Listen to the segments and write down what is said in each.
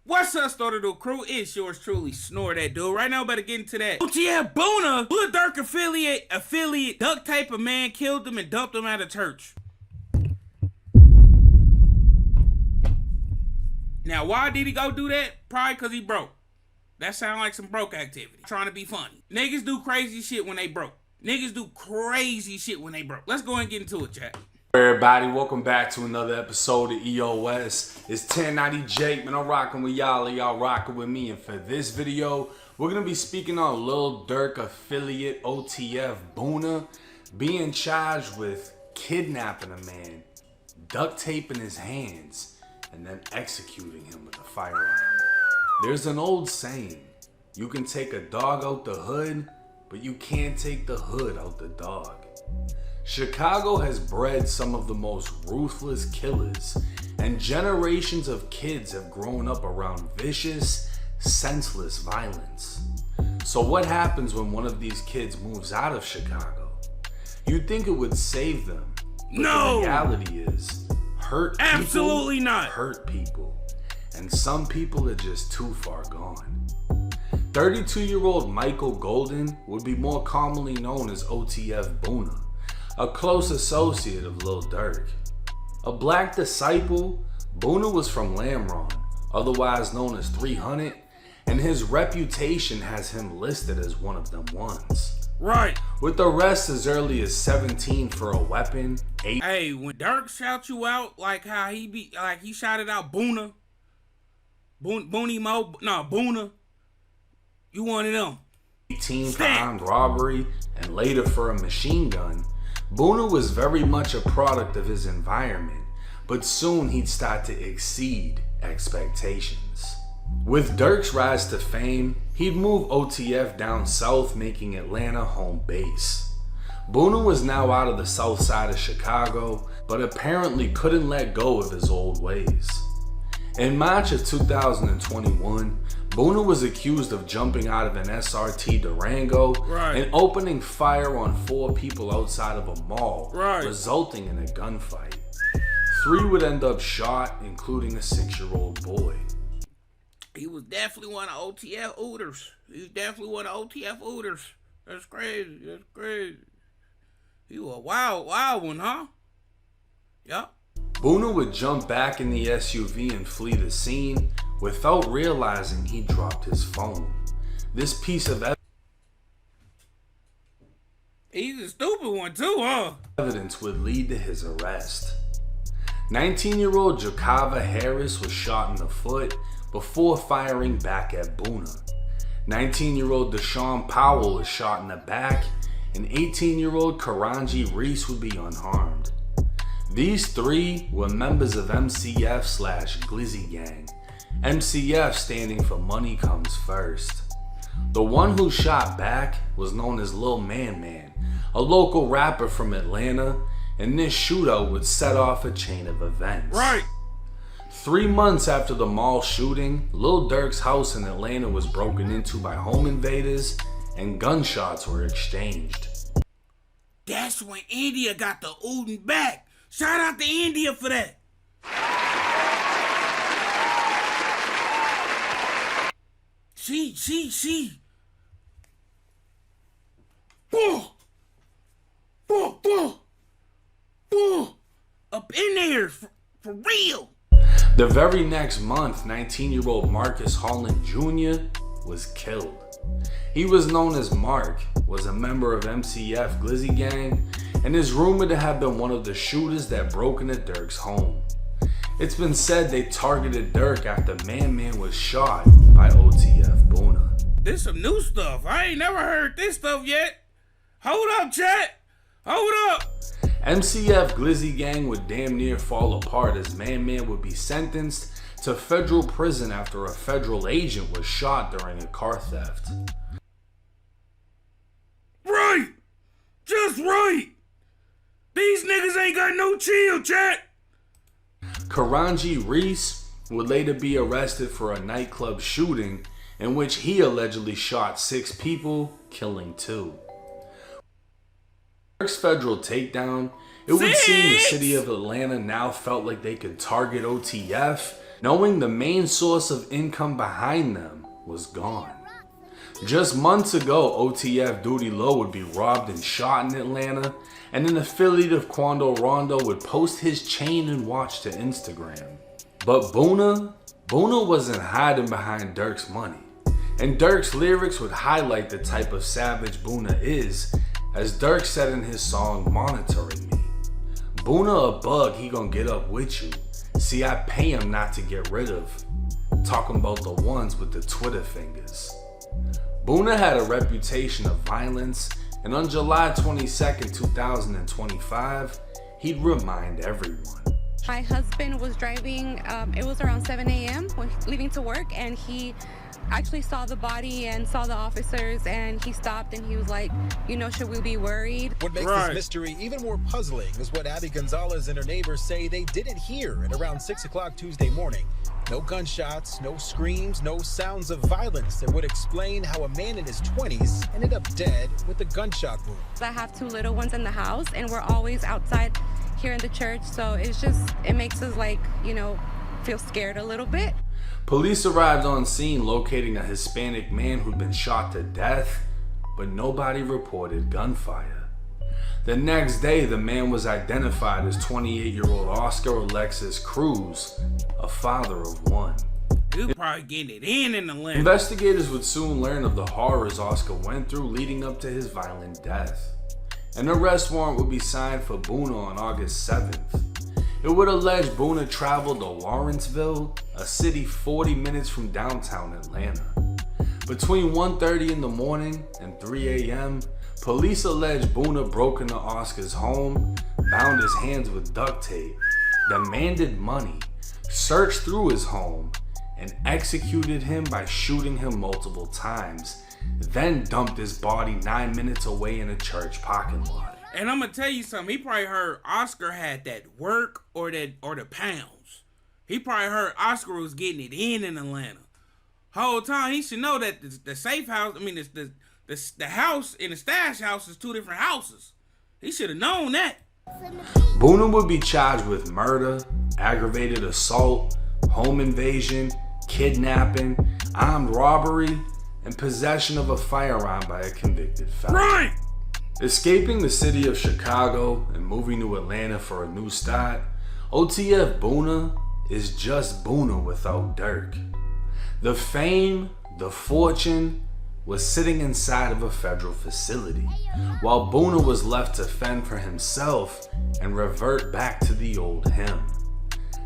What's up, Starter Do Crew? It's yours truly, Snore That Dude. Right now, better get into that. OTF Boona, who a Durk affiliate duct type of man, killed him and dumped him out of church. Now, why did he go do that? Probably because he broke. That sounds like some broke activity. Trying to be funny. Niggas do crazy shit when they broke. Niggas do crazy shit when they broke. Let's go and get into it, chat. Everybody, welcome back to another episode of EOS. It's 1090 Jake, man. I'm rocking with y'all, and y'all rocking with me. And for this video, we're gonna be speaking on Lil Durk affiliate OTF Boona being charged with kidnapping a man, duct taping his hands, and then executing him with a firearm. There's an old saying: you can take a dog out the hood, but you can't take the hood out the dog. Chicago has bred some of the most ruthless killers, and generations of kids have grown up around vicious, senseless violence. So what happens when one of these kids moves out of Chicago? You'd think it would save them, but No! the reality is, hurt people Absolutely not. hurt people, and some people are just too far gone. 32-year-old Michael Golden would be more commonly known as OTF Boona, a close associate of Lil Durk. A black disciple, Boona was from Lamron, otherwise known as 300, and his reputation has him listed as one of them ones. Right. With arrests as early as 17 for a weapon, 8 Hey, when Durk shout you out like how he shouted out Boona, Boona, you one of them. 18 for armed robbery, and later for a machine gun. Boona was very much a product of his environment, but soon he'd start to exceed expectations. With Durk's rise to fame, he'd move OTF down south, making Atlanta home base. Boona was now out of the south side of Chicago, but apparently couldn't let go of his old ways. In March of 2021, Boona was accused of jumping out of an SRT Durango and opening fire on 4 people outside of a mall, resulting in a gunfight. 3 would end up shot, including a 6-year-old boy. He was definitely one of OTF Ooters. That's crazy. He was a wild one, huh? Yup. Boona would jump back in the SUV and flee the scene without realizing he dropped his phone. This piece of He's a stupid one too, huh? evidence would lead to his arrest. 19-year-old Jakava Harris was shot in the foot before firing back at Boona. 19-year-old Deshaun Powell was shot in the back, and 18-year-old Karanji Reese would be unharmed. These 3 were members of MCF/Glizzy Gang, MCF standing for Money Comes First. The one who shot back was known as Lil Man, a local rapper from Atlanta, and this shootout would set off a chain of events. 3 months after the mall shooting, Lil Durk's house in Atlanta was broken into by home invaders, and gunshots were exchanged. That's when India got the ootin' back. Shout out to India for that. She. Up in there, for real. The very next month, 19-year-old Marcus Holland Jr. was killed. He was known as Mark, was a member of MCF Glizzy Gang, and is rumored to have been one of the shooters that broke into Durk's home. It's been said they targeted Durk after Man was shot by OTF Boona. This some new stuff. I ain't never heard this stuff yet. Hold up, chat. Hold up. MCF Glizzy Gang would damn near fall apart as Man would be sentenced to federal prison after a federal agent was shot during a car theft. Right. Just right. These niggas ain't got no chill, chat. Karanji Reese would later be arrested for a nightclub shooting in which he allegedly shot 6 people, killing 2. Durk's federal takedown, it would seem the city of Atlanta now felt like they could target OTF knowing the main source of income behind them was gone. Just months ago, OTF Duty Low would be robbed and shot in Atlanta, and an affiliate of Quando Rondo would post his chain and watch to Instagram. But Boona wasn't hiding behind Durk's money, and Durk's lyrics would highlight the type of savage Boona is, as Durk said in his song Monitoring Me. Boona a bug, he gon' get up with you. See, I pay him not to get rid of. Talking about the ones with the Twitter fingers. Boona had a reputation of violence, and on July 22nd, 2025, he'd remind everyone. My husband was driving, it was around 7 a.m. when leaving to work, and he actually saw the body and saw the officers, and he stopped and he was like, you know, should we be worried? What makes this mystery even more puzzling is what Abby Gonzalez and her neighbors say they didn't hear at around 6 o'clock Tuesday morning. No gunshots, no screams, no sounds of violence that would explain how a man in his 20s ended up dead with a gunshot wound. I have 2 little ones in the house, and we're always outside here in the church, so it makes us, like, you know, feel scared a little bit. Police arrived on scene locating a Hispanic man who'd been shot to death, but nobody reported gunfire. The next day, the man was identified as 28-year-old Oscar Alexis Cruz, a father of 1. He probably getting it in the land. Investigators would soon learn of the horrors Oscar went through leading up to his violent death. An arrest warrant would be signed for Boona on August 7th. It would allege Boona traveled to Lawrenceville, a city 40 minutes from downtown Atlanta. Between 1:30 in the morning and 3 a.m., police allege Boona broke into Oscar's home, bound his hands with duct tape, demanded money, searched through his home, and executed him by shooting him multiple times, then dumped his body 9 minutes away in a church parking lot. And I'm gonna tell you something. He probably heard Oscar had that work or the pounds. He probably heard Oscar was getting it in Atlanta. Whole time he should know that the safe house. I mean, the house and the stash house is 2 different houses. He should have known that. Boona would be charged with murder, aggravated assault, home invasion, kidnapping, armed robbery, and possession of a firearm by a convicted felon. Right. Escaping the city of Chicago and moving to Atlanta for a new start, OTF Boona is just Boona without Durk. The fame, the fortune, was sitting inside of a federal facility, while Boona was left to fend for himself and revert back to the old him.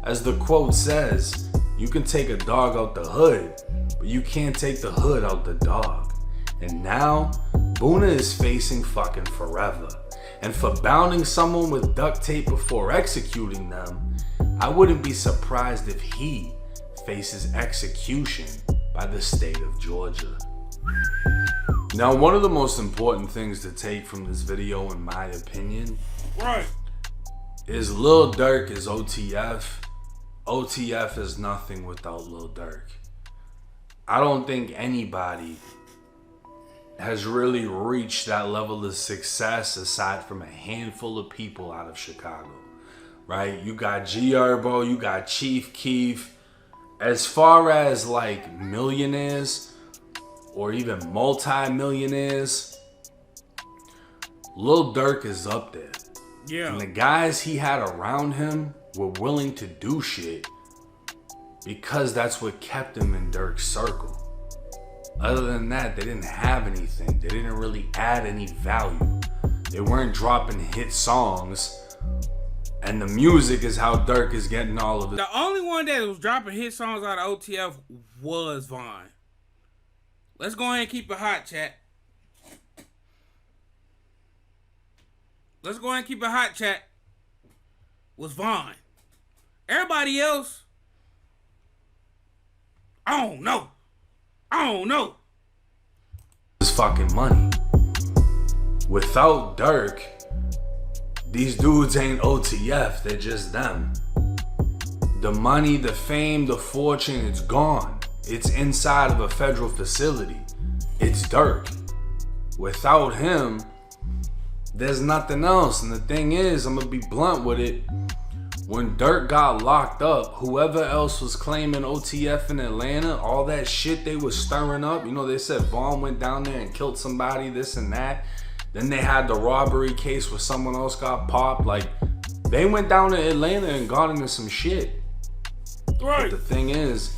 As the quote says, you can take a dog out the hood, but you can't take the hood out the dog. And now, Boona is facing fucking forever. And for bounding someone with duct tape before executing them, I wouldn't be surprised if he faces execution by the state of Georgia. Now, one of the most important things to take from this video, in my opinion, is Lil Durk is OTF. OTF is nothing without Lil Durk. I don't think anybody has really reached that level of success aside from a handful of people out of Chicago, right? You got G Herbo, you got Chief Keef. As far as like millionaires or even multi-millionaires, Lil Durk is up there. Yeah. And the guys he had around him were willing to do shit because that's what kept him in Durk's circle. Other than that, they didn't have anything. They didn't really add any value. They weren't dropping hit songs. And the music is how Durk is getting all of it. The only one that was dropping hit songs out of OTF was Vaughn. Let's go ahead and keep it hot, chat. Let's go ahead and keep it hot, chat. Was Vaughn. Everybody else, I don't know. This fucking money. Without Durk, these dudes ain't OTF, they're just them. The money, the fame, the fortune, it's gone. It's inside of a federal facility. It's Durk. Without him, there's nothing else. And the thing is, I'm gonna be blunt with it. When Durk got locked up, whoever else was claiming OTF in Atlanta, all that shit they was stirring up. You know, they said Vaughn went down there and killed somebody, this and that. Then they had the robbery case where someone else got popped. Like, they went down to Atlanta and got into some shit. Right. But the thing is,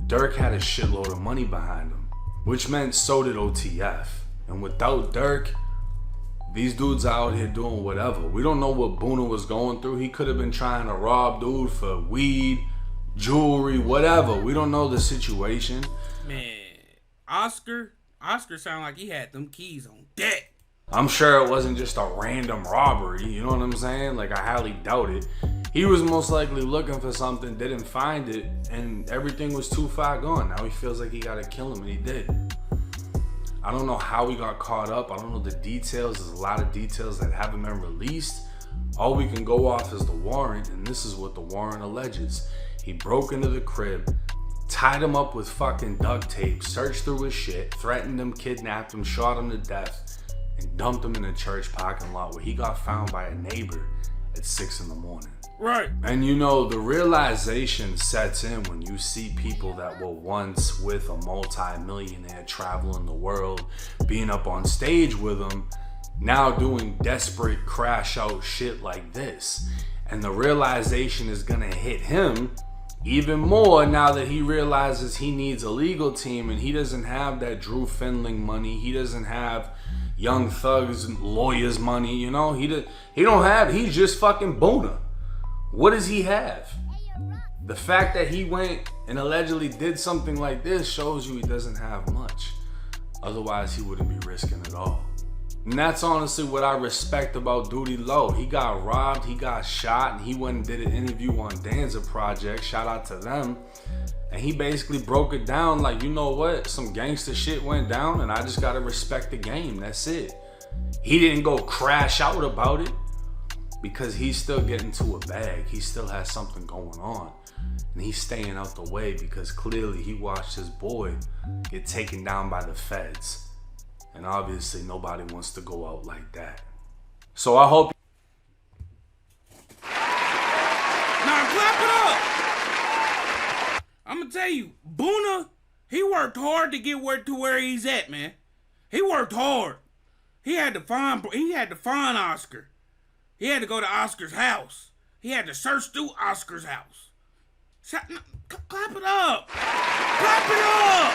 Durk had a shitload of money behind him, which meant so did OTF. And without Durk, these dudes out here doing whatever. We don't know what Boona was going through. He could have been trying to rob dude for weed, jewelry, whatever. We don't know the situation. Man, Oscar sounded like he had them keys on deck. I'm sure it wasn't just a random robbery, you know what I'm saying? Like, I highly doubt it. He was most likely looking for something, didn't find it, and everything was too far gone. Now he feels like he gotta kill him, and he did. I don't know how he got caught up. I don't know the details. There's a lot of details that haven't been released. All we can go off is the warrant, and this is what the warrant alleges. He broke into the crib, tied him up with fucking duct tape, searched through his shit, threatened him, kidnapped him, shot him to death, and dumped him in a church parking lot where he got found by a neighbor at 6 in the morning. Right. And you know, the realization sets in when you see people that were once with a multi-millionaire traveling the world, being up on stage with him, now doing desperate crash out shit like this. And the realization is gonna hit him even more now that he realizes he needs a legal team and he doesn't have that Drew Findling money. He doesn't have Young Thug's lawyers money, you know? He's just fucking Boona. What does he have? The fact that he went and allegedly did something like this shows you he doesn't have much. Otherwise, he wouldn't be risking it all. And that's honestly what I respect about Duty Low. He got robbed, he got shot, and he went and did an interview on Danza Project. Shout out to them. And he basically broke it down like, you know what? Some gangster shit went down, and I just gotta respect the game. That's it. He didn't go crash out about it, because he's still getting to a bag. He still has something going on. And he's staying out the way because clearly he watched his boy get taken down by the feds. And obviously nobody wants to go out like that. So I hope... Now clap it up. I'm gonna tell you, Boona, he worked hard to get to where he's at, man. He worked hard. He had to find Oscar. He had to go to Oscar's house. He had to search through Oscar's house. Clap it up. Clap it up.